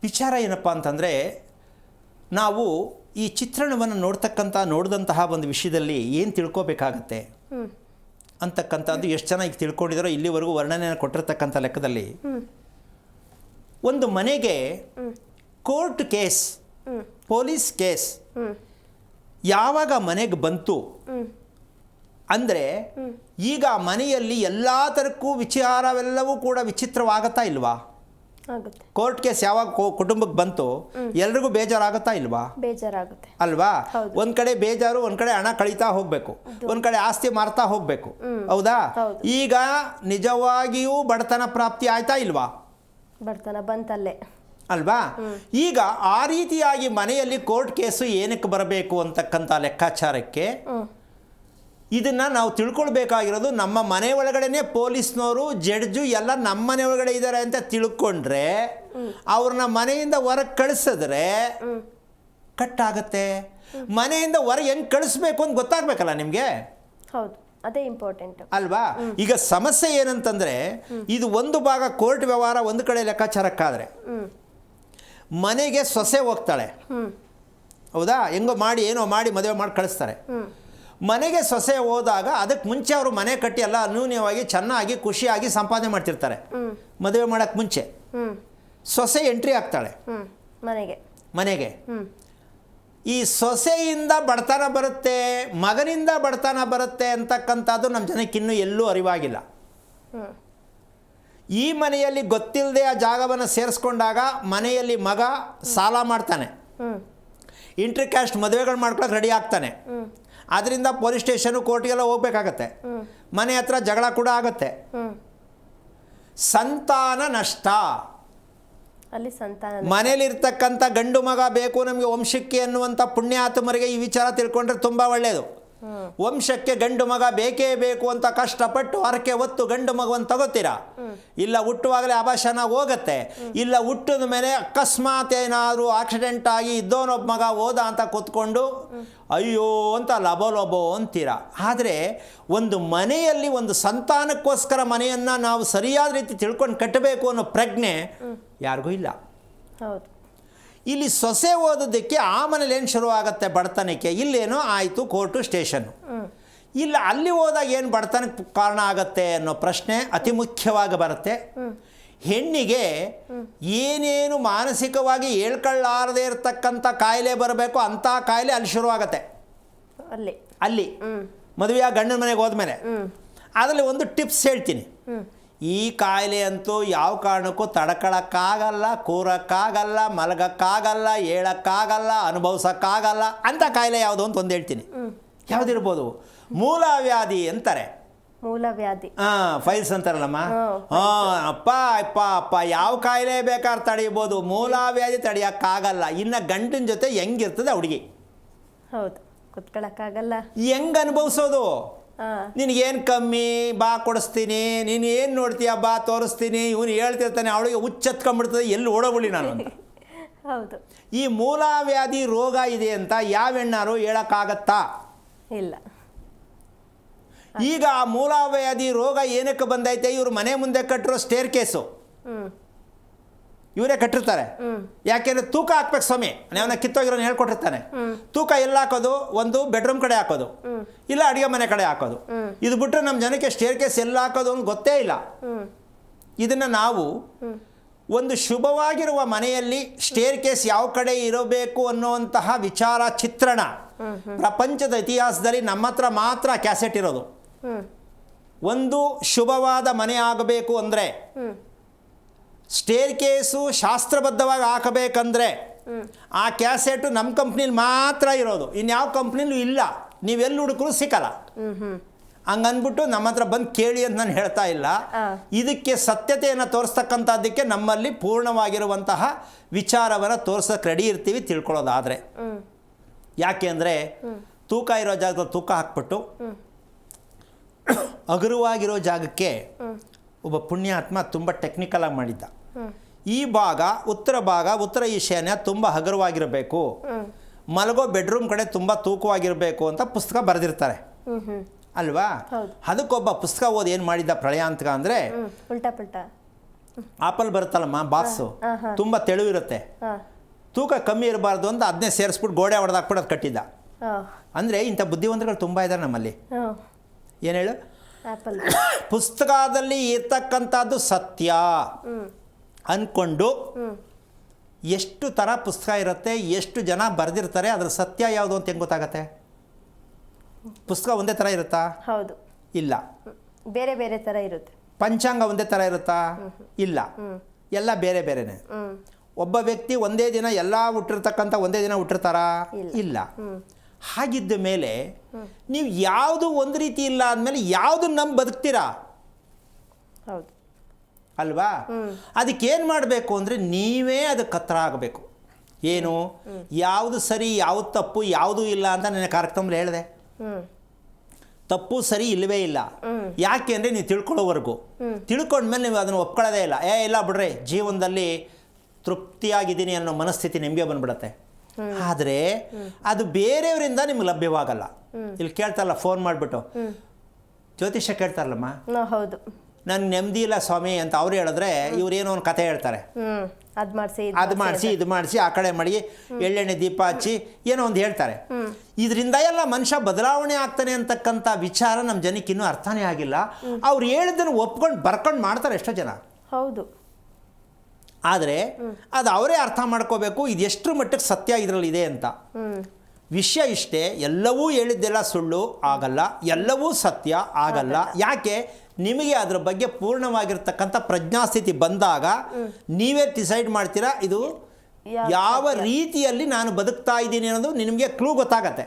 ವಿಚಾರ ಏನಪ್ಪ ಅಂತಂದರೆ, ನಾವು ಈ ಚಿತ್ರಣವನ್ನು ನೋಡಿದಂತಹ ಒಂದು ವಿಷಯದಲ್ಲಿ ಏನು ತಿಳ್ಕೊಬೇಕಾಗತ್ತೆ ಅಂತಕ್ಕಂಥದ್ದು ಎಷ್ಟು ಚೆನ್ನಾಗಿ ತಿಳ್ಕೊಂಡಿದ್ದಾರೋ ಇಲ್ಲಿವರೆಗೂ ವರ್ಣನೆಯನ್ನು ಕೊಟ್ಟಿರ್ತಕ್ಕಂಥ ಲೆಕ್ಕದಲ್ಲಿ, ಒಂದು ಮನೆಗೆ ಕೋರ್ಟ್ ಕೇಸ್, ಪೊಲೀಸ್ ಕೇಸ್ ಯಾವಾಗ ಮನೆಗೆ ಬಂತು ಅಂದರೆ, ಈಗ ಮನೆಯಲ್ಲಿ ಎಲ್ಲ ಥರಕ್ಕೂ ವಿಚಾರವೆಲ್ಲವೂ ಕೂಡ ವಿಚಿತ್ರವಾಗುತ್ತಾ ಇಲ್ವಾ? ಕೋರ್ಟ್ ಕೇಸ್ ಯಾವಾಗ ಕುಟುಂಬಕ್ಕೆ ಬಂತು ಎಲ್ರಿಗೂ ಬೇಜಾರಾಗುತ್ತಾ ಇಲ್ವಾ? ಬೇಜಾರಾಗುತ್ತೆ ಅಲ್ವಾ? ಒಂದ್ ಕಡೆ ಬೇಜಾರು, ಒಂದ್ ಕಡೆ ಹಣ ಕಳೀತಾ ಹೋಗ್ಬೇಕು, ಒಂದ್ ಕಡೆ ಆಸ್ತಿ ಮಾರ್ತಾ ಹೋಗ್ಬೇಕು. ಹೌದಾ? ಈಗ ನಿಜವಾಗಿಯೂ ಬಡತನ ಪ್ರಾಪ್ತಿ ಆಯ್ತಾ ಇಲ್ವಾ? ಬಡತನ ಬಂತಲ್ಲೇ ಅಲ್ವಾ? ಈಗ ಆ ರೀತಿಯಾಗಿ ಮನೆಯಲ್ಲಿ ಕೋರ್ಟ್ ಕೇಸು ಏನಕ್ಕೆ ಬರಬೇಕು ಅಂತಕ್ಕಂಥ ಲೆಕ್ಕಾಚಾರಕ್ಕೆ ಇದನ್ನು ನಾವು ತಿಳ್ಕೊಳ್ಬೇಕಾಗಿರೋದು, ನಮ್ಮ ಮನೆ ಒಳಗಡೆನೆ ಪೊಲೀಸ್ನವರು, ಜಡ್ಜು ಎಲ್ಲ ನಮ್ಮ ಮನೆ ಒಳಗಡೆ ಇದ್ದಾರೆ ಅಂತ ತಿಳ್ಕೊಂಡ್ರೆ ಅವ್ರನ್ನ ಮನೆಯಿಂದ ಹೊರಗೆ ಕಳಿಸಿದ್ರೆ ಕಟ್ಟಾಗತ್ತೆ. ಮನೆಯಿಂದ ಹೊರಗೆ ಹೆಂಗೆ ಕಳಿಸ್ಬೇಕು ಅಂತ ಗೊತ್ತಾಗಬೇಕಲ್ಲ ನಿಮಗೆ. ಹೌದು, ಅದೇ ಇಂಪಾರ್ಟೆಂಟ್ ಅಲ್ವಾ? ಈಗ ಸಮಸ್ಯೆ ಏನಂತಂದರೆ, ಇದು ಒಂದು ಭಾಗ ಕೋರ್ಟ್ ವ್ಯವಹಾರ ಒಂದು ಕಡೆ ಲೆಕ್ಕಾಚಾರಕ್ಕಾದರೆ, ಮನೆಗೆ ಸೊಸೆ ಹೋಗ್ತಾಳೆ. ಹೌದಾ? ಹೆಂಗೋ ಮಾಡಿ ಏನೋ ಮಾಡಿ ಮದುವೆ ಮಾಡಿ ಕಳಿಸ್ತಾರೆ. ಮನೆಗೆ ಸೊಸೆ ಹೋದಾಗ ಅದಕ್ಕೆ ಮುಂಚೆ ಅವರು ಮನೆ ಕಟ್ಟಿ ಎಲ್ಲ ಅನ್ಯೂನ್ಯವಾಗಿ ಚೆನ್ನಾಗಿ ಖುಷಿಯಾಗಿ ಸಂಪಾದನೆ ಮಾಡ್ತಿರ್ತಾರೆ. ಮದುವೆ ಮಾಡೋಕ್ಕೆ ಮುಂಚೆ ಸೊಸೆ ಎಂಟ್ರಿ ಆಗ್ತಾಳೆ ಮನೆಗೆ. ಈ ಸೊಸೆಯಿಂದ ಬಡತನ ಬರುತ್ತೆ, ಮಗನಿಂದ ಬಡತನ ಬರುತ್ತೆ ಅಂತಕ್ಕಂಥದ್ದು ನಮ್ಮ ಜನಕ್ಕೆ ಇನ್ನೂ ಎಲ್ಲೂ ಅರಿವಾಗಿಲ್ಲ. ಈ ಮನೆಯಲ್ಲಿ ಗೊತ್ತಿಲ್ಲದೆ ಆ ಜಾಗವನ್ನು ಸೇರಿಸ್ಕೊಂಡಾಗ ಮನೆಯಲ್ಲಿ ಮಗ ಸಾಲ ಮಾಡ್ತಾನೆ, ಇಂಟರ್ ಕ್ಯಾಸ್ಟ್ ಮದುವೆಗಳು ಮಾಡ್ಕೊಳಕ್ಕೆ ರೆಡಿ ಆಗ್ತಾನೆ. ಅದರಿಂದ ಪೊಲೀಸ್ ಸ್ಟೇಷನು ಕೋರ್ಟ್ಗೆಲ್ಲ ಹೋಗ್ಬೇಕಾಗತ್ತೆ. ಮನೆ ಹತ್ರ ಜಗಳ ಕೂಡ ಆಗತ್ತೆ. ಸಂತಾನ ನಷ್ಟ. ಮನೇಲಿರ್ತಕ್ಕಂಥ ಗಂಡು ಮಗ ಬೇಕು ನಮಗೆ ವಂಶಕ್ಕೆ ಅನ್ನುವಂಥ ಪುಣ್ಯಾತ್ಮರಿಗೆ ಈ ವಿಚಾರ ತಿಳ್ಕೊಂಡ್ರೆ ತುಂಬ ಒಳ್ಳೆಯದು. ವಂಶಕ್ಕೆ ಗಂಡು ಮಗ ಬೇಕೇ ಬೇಕು ಅಂತ ಕಷ್ಟಪಟ್ಟು ಹರಕೆ ಹೊತ್ತು ಗಂಡು ಮಗವನ್ನು ತಗೋತೀರಾ, ಇಲ್ಲ ಹುಟ್ಟುವಾಗಲೇ ಅಭಾಷಣ ಹೋಗುತ್ತೆ, ಇಲ್ಲ ಹುಟ್ಟಿದ ಮೇಲೆ ಅಕಸ್ಮಾತ್ ಏನಾದರೂ ಆಕ್ಸಿಡೆಂಟ್ ಆಗಿ ಇದ್ದವನೊಬ್ಬ ಮಗ ಹೋದ ಅಂತ ಕೂತ್ಕೊಂಡು ಅಯ್ಯೋ ಅಂತ ಲಬೋ ಅಂತೀರ. ಆದರೆ ಒಂದು ಮನೆಯಲ್ಲಿ ಒಂದು ಸಂತಾನಕ್ಕೋಸ್ಕರ ಮನೆಯನ್ನು ನಾವು ಸರಿಯಾದ ರೀತಿ ತಿಳ್ಕೊಂಡು ಕಟ್ಟಬೇಕು ಅನ್ನೋ ಪ್ರಜ್ಞೆ ಯಾರಿಗೂ ಇಲ್ಲ. ಇಲ್ಲಿ ಸೊಸೆ ಓದೋದಕ್ಕೆ ಆ ಮನೇಲಿ ಏನು ಶುರುವಾಗುತ್ತೆ ಬಡತನಕ್ಕೆ, ಇಲ್ಲೇನೋ ಆಯಿತು ಕೋರ್ಟು ಸ್ಟೇಷನ್ನು. ಇಲ್ಲ ಅಲ್ಲಿ ಹೋದಾಗ ಏನು ಬಡತನಕ್ಕೆ ಕಾರಣ ಆಗತ್ತೆ ಅನ್ನೋ ಪ್ರಶ್ನೆ ಅತಿ ಮುಖ್ಯವಾಗಿ ಬರುತ್ತೆ. ಹೆಣ್ಣಿಗೆ ಏನೇನು ಮಾನಸಿಕವಾಗಿ ಹೇಳ್ಕೊಳ್ಳಾರದೇ ಇರತಕ್ಕಂಥ ಕಾಯಿಲೆ ಬರಬೇಕು ಅಂಥ ಕಾಯಿಲೆ ಅಲ್ಲಿ ಶುರುವಾಗತ್ತೆ. ಅಲ್ಲಿ ಮದುವೆಯ ಗಂಡನ ಮನೆಗೆ ಹೋದ್ಮೇಲೆ ಅದರಲ್ಲಿ ಒಂದು ಟಿಪ್ಸ್ ಹೇಳ್ತೀನಿ. ಈ ಕಾಯಿಲೆ ಅಂತೂ ಯಾವ ಕಾರಣಕ್ಕೂ ತಡ್ಕೊಳಕ್ಕಾಗಲ್ಲ, ಕೂರಕ್ಕಾಗಲ್ಲ, ಮಲಗಕ್ಕಾಗಲ್ಲ, ಹೇಳಕ್ಕಾಗಲ್ಲ, ಅನುಭವಿಸೋಕ್ಕಾಗಲ್ಲ ಅಂತ ಕಾಯಿಲೆ ಯಾವುದು ಅಂತ ಒಂದು ಹೇಳ್ತೀನಿ. ಯಾವುದಿರ್ಬೋದು? ಮೂಲವ್ಯಾಧಿ ಅಂತಾರೆ. ಮೂಲವ್ಯಾಧಿ ಫೈಲ್ಸ್ ಅಂತಾರಲ್ಲಮ್ಮ. ಅಪ್ಪ ಯಾವ ಕಾಯಿಲೆ ಬೇಕಾದ್ರೆ ತಡೀಬೋದು, ಮೂಲವ್ಯಾಧಿ ತಡೆಯೋಕ್ಕಾಗಲ್ಲ. ಇನ್ನು ಗಂಡನ ಜೊತೆ ಹೆಂಗಿರ್ತದೆ ಹುಡುಗಿ? ಹೌದು, ಕುತ್ಕೊಳ್ಳೋಕ್ಕಾಗಲ್ಲ. ಹೆಂಗೆ ಅನುಭವಿಸೋದು? ನಿನಗೇನು ಕಮ್ಮಿ, ಬಾ ಕೊಡಿಸ್ತೀನಿ, ನೀನು ಏನು ನೋಡ್ತೀಯ ಬಾ ತೋರಿಸ್ತೀನಿ, ಇವನು ಹೇಳ್ತಿರ್ತಾನೆ, ಅವಳಿಗೆ ಹುಚ್ಚತ್ಕೊಂಡ್ಬಿಡ್ತದೆ, ಎಲ್ಲಿ ಓಡೋಬಿಡಿ ನಾನು ಅಂತ. ಹೌದು. ಈ ಮೂಲವ್ಯಾಧಿ ರೋಗ ಇದೆ ಅಂತ ಯಾವ ಹೆಣ್ಣಾರು ಹೇಳೋಕ್ಕಾಗತ್ತಾ? ಇಲ್ಲ. ಈಗ ಆ ಮೂಲವ್ಯಾಧಿ ರೋಗ ಏನಕ್ಕೆ ಬಂದೈತೆ? ಇವರು ಮನೆ ಮುಂದೆ ಕಟ್ಟಿರೋ ಸ್ಟೇರ್ ಕೇಸು ಇವರೇ ಕಟ್ಟಿರ್ತಾರೆ. ಯಾಕೆಂದರೆ ತೂಕ ಹಾಕ್ಬೇಕು ಸ್ವಾಮಿ, ಅವನ ಕಿತ್ತೋಗಿರೋನು ಹೇಳ್ಕೊಟ್ಟಿರ್ತಾನೆ. ತೂಕ ಎಲ್ಲ ಹಾಕೋದು? ಒಂದು ಬೆಡ್ರೂಮ್ ಕಡೆ ಹಾಕೋದು, ಇಲ್ಲ ಅಡುಗೆ ಮನೆ ಕಡೆ ಹಾಕೋದು. ಇದು ಬಿಟ್ಟರೆ ನಮ್ಮ ಜನಕ್ಕೆ ಸ್ಟೇರ್ ಕೇಸ್ ಎಲ್ಲ ಹಾಕೋದು ಅಂತ ಗೊತ್ತೇ ಇಲ್ಲ. ಇದನ್ನು ನಾವು ಒಂದು ಶುಭವಾಗಿರುವ ಮನೆಯಲ್ಲಿ ಸ್ಟೇರ್ ಕೇಸ್ ಯಾವ ಕಡೆ ಇರಬೇಕು ಅನ್ನುವಂತಹ ವಿಚಾರ ಚಿತ್ರಣ ಪ್ರಪಂಚದ ಇತಿಹಾಸದಲ್ಲಿ ನಮ್ಮ ಹತ್ರ ಮಾತ್ರ ಕ್ಯಾಸೆಟ್ ಇರೋದು. ಒಂದು ಶುಭವಾದ ಮನೆ ಆಗಬೇಕು ಅಂದರೆ, ಸ್ಟೇರ್ ಕೇಸು ಶಾಸ್ತ್ರಬದ್ಧವಾಗಿ ಹಾಕಬೇಕಂದ್ರೆ ಆ ಕ್ಯಾಸೆಟು ನಮ್ಮ ಕಂಪ್ನಿಲಿ ಮಾತ್ರ ಇರೋದು, ಇನ್ಯಾವ ಕಂಪ್ನಿಲೂ ಇಲ್ಲ, ನೀವೆಲ್ಲಿ ಹುಡುಕರು ಸಿಕ್ಕಲ್ಲ. ಹಂಗನ್ಬಿಟ್ಟು ನಮ್ಮ ಹತ್ರ ಬಂದು ಕೇಳಿ ಅಂತ ನಾನು ಹೇಳ್ತಾ ಇಲ್ಲ. ಇದಕ್ಕೆ ಸತ್ಯತೆಯನ್ನು ತೋರಿಸ್ತಕ್ಕಂಥದ್ದಕ್ಕೆ ನಮ್ಮಲ್ಲಿ ಪೂರ್ಣವಾಗಿರುವಂತಹ ವಿಚಾರವನ್ನು ತೋರ್ಸೋಕ್ಕೆ ರೆಡಿ ಇರ್ತೀವಿ, ತಿಳ್ಕೊಳ್ಳೋದಾದರೆ. ಯಾಕೆ ಅಂದರೆ ತೂಕ ಇರೋ ಜಾಗದಲ್ಲಿ ತೂಕ ಹಾಕ್ಬಿಟ್ಟು ಹಗುರವಾಗಿರೋ ಜಾಗಕ್ಕೆ ಒಬ್ಬ ಪುಣ್ಯಾತ್ಮ ತುಂಬ ಟೆಕ್ನಿಕಲಾಗಿ ಮಾಡಿದ್ದ. ಈ ಭಾಗ ಉತ್ತರ ಈಶಾನ್ಯ ತುಂಬ ಹಗುರವಾಗಿರಬೇಕು, ಮಲಗೋ ಬೆಡ್ರೂಮ್ ಕಡೆ ತುಂಬ ತೂಕವಾಗಿರಬೇಕು ಅಂತ ಪುಸ್ತಕ ಬರೆದಿರ್ತಾರೆ ಅಲ್ವಾ? ಅದಕ್ಕೊಬ್ಬ ಪುಸ್ತಕ ಓದಿ ಏನು ಮಾಡಿದ್ದ ಪ್ರಳಯಾಂತಕ ಅಂದರೆ, ಆಪಲ್ ಬರುತ್ತಲ್ಲಮ್ಮ ಬಾಕ್ಸು ತುಂಬ ತೆಳುವಿರುತ್ತೆ, ಹಾಂ ತೂಕ ಕಮ್ಮಿ ಇರಬಾರ್ದು ಅಂತ ಅದನ್ನೇ ಸೇರಿಸ್ಬಿಟ್ಟು ಗೋಡೆ ಹೊಡೆದಾಕ್ಬಿಟ್ಟು ಅದು ಕಟ್ಟಿದ್ದ. ಹಾಂ ಅಂದರೆ ಇಂಥ ಬುದ್ಧಿವಂತರುಗಳು ತುಂಬ ಇದ್ದಾರೆ ನಮ್ಮಲ್ಲಿ. ಹಾಂ ಏನು ಹೇಳು, ಆ್ಯಪಲ್. ಪುಸ್ತಕದಲ್ಲಿ ಇರ್ತಕ್ಕಂಥದ್ದು ಸತ್ಯ ಅಂದ್ಕೊಂಡು ಎಷ್ಟು ಥರ ಪುಸ್ತಕ ಇರುತ್ತೆ, ಎಷ್ಟು ಜನ ಬರೆದಿರ್ತಾರೆ, ಅದ್ರ ಸತ್ಯ ಯಾವುದು ಅಂತ ಹೆಂಗೆ ಗೊತ್ತಾಗತ್ತೆ? ಪುಸ್ತಕ ಒಂದೇ ಥರ ಇರುತ್ತಾ? ಹೌದು, ಇಲ್ಲ. ಬೇರೆ ಬೇರೆ ಥರ ಇರುತ್ತೆ. ಪಂಚಾಂಗ ಒಂದೇ ಥರ ಇರುತ್ತಾ? ಇಲ್ಲ, ಎಲ್ಲ ಬೇರೆ ಬೇರೆನೆ. ಒಬ್ಬ ವ್ಯಕ್ತಿ ಒಂದೇ ದಿನ ಎಲ್ಲ ಹುಟ್ಟಿರ್ತಕ್ಕಂಥ ಒಂದೇ ದಿನ ಹುಟ್ಟಿರ್ತಾರಾ? ಇಲ್ಲ. ಹಾಗಿದ್ದ ಮೇಲೆ ನೀವು ಯಾವುದು ಒಂದು ರೀತಿ ಇಲ್ಲ ಅಂದಮೇಲೆ ಯಾವುದು ನಂಬಿ ಬದುಕ್ತೀರಾ? ಹೌದು ಅಲ್ವಾ? ಅದಕ್ಕೇನು ಮಾಡಬೇಕು ಅಂದರೆ ನೀವೇ ಅದಕ್ಕೆ ಹತ್ರ ಆಗಬೇಕು. ಏನು, ಯಾವುದು ಸರಿ ಯಾವುದು ತಪ್ಪು ಯಾವುದು ಇಲ್ಲ ಅಂತ ನನ್ನ ಕಾರ್ಯಕ್ರಮದಲ್ಲಿ ಹೇಳಿದೆ. ತಪ್ಪು ಸರಿ ಇಲ್ಲವೇ ಇಲ್ಲ. ಯಾಕೆ ಅಂದರೆ ನೀವು ತಿಳ್ಕೊಳ್ಳೋವರೆಗೂ, ತಿಳ್ಕೊಂಡ್ಮೇಲೆ ನೀವು ಅದನ್ನು ಒಪ್ಕೊಳ್ಳೋದೇ ಇಲ್ಲ. ಇಲ್ಲ ಬಿಡ್ರಿ, ಜೀವನದಲ್ಲಿ ತೃಪ್ತಿಯಾಗಿದ್ದೀನಿ ಅನ್ನೋ ಮನಸ್ಥಿತಿ ನಿಮಗೆ ಬಂದ್ಬಿಡತ್ತೆ. ಆದರೆ ಅದು ಬೇರೆಯವರಿಂದ ನಿಮ್ಗೆ ಲಭ್ಯವಾಗಲ್ಲ. ಇಲ್ಲಿ ಕೇಳ್ತಾರಲ್ಲ ಫೋನ್ ಮಾಡಿಬಿಟ್ಟು, ಜ್ಯೋತಿಷ್ಯ ಕೇಳ್ತಾರಲ್ಲಮ್ಮ, ಹೌದು, ನನಗೆ ನೆಮ್ಮದಿ ಇಲ್ಲ ಸ್ವಾಮಿ ಅಂತ ಅವ್ರು ಹೇಳಿದ್ರೆ ಇವ್ರೇನೋ ಒಂದು ಕತೆ ಹೇಳ್ತಾರೆ. ಅದು ಮಾಡಿಸಿ ಇದು ಮಾಡಿಸಿ ಆ ಕಡೆ ಮಾಡಿ ಎಳ್ಳೆಣ್ಣೆ ದೀಪ ಹಚ್ಚಿ ಏನೋ ಒಂದು ಹೇಳ್ತಾರೆ. ಇದರಿಂದ ಎಲ್ಲ ಮನುಷ್ಯ ಬದಲಾವಣೆ ಆಗ್ತಾನೆ ಅಂತಕ್ಕಂಥ ವಿಚಾರ ನಮ್ಮ ಜನಕ್ಕೆ ಇನ್ನೂ ಅರ್ಥನೇ ಆಗಿಲ್ಲ. ಅವ್ರು ಹೇಳಿದ್ದನ್ನು ಒಪ್ಕೊಂಡು ಬರ್ಕೊಂಡು ಮಾಡ್ತಾರೆ ಎಷ್ಟೋ ಜನ. ಹೌದು, ಆದರೆ ಅದು ಅವರೇ ಅರ್ಥ ಮಾಡ್ಕೋಬೇಕು ಇದು ಎಷ್ಟು ಮಟ್ಟಕ್ಕೆ ಸತ್ಯ ಇದರಲ್ಲಿ ಇದೆ ಅಂತ. ವಿಷಯ ಇಷ್ಟೇ, ಎಲ್ಲವೂ ಹೇಳಿದ್ದೆಲ್ಲ ಸುಳ್ಳು ಆಗಲ್ಲ, ಎಲ್ಲವೂ ಸತ್ಯ ಆಗಲ್ಲ. ಯಾಕೆ? ನಿಮಗೆ ಅದರ ಬಗ್ಗೆ ಪೂರ್ಣವಾಗಿರ್ತಕ್ಕಂಥ ಪ್ರಜ್ಞಾಸ್ಥಿತಿ ಬಂದಾಗ ನೀವೇ ಡಿಸೈಡ್ ಮಾಡ್ತೀರಾ ಇದು ಯಾವ ರೀತಿಯಲ್ಲಿ ನಾನು ಬದುಕ್ತಾ ಇದ್ದೀನಿ ಅನ್ನೋದು ನಿಮಗೆ ಕ್ಲೂ ಗೊತ್ತಾಗತ್ತೆ.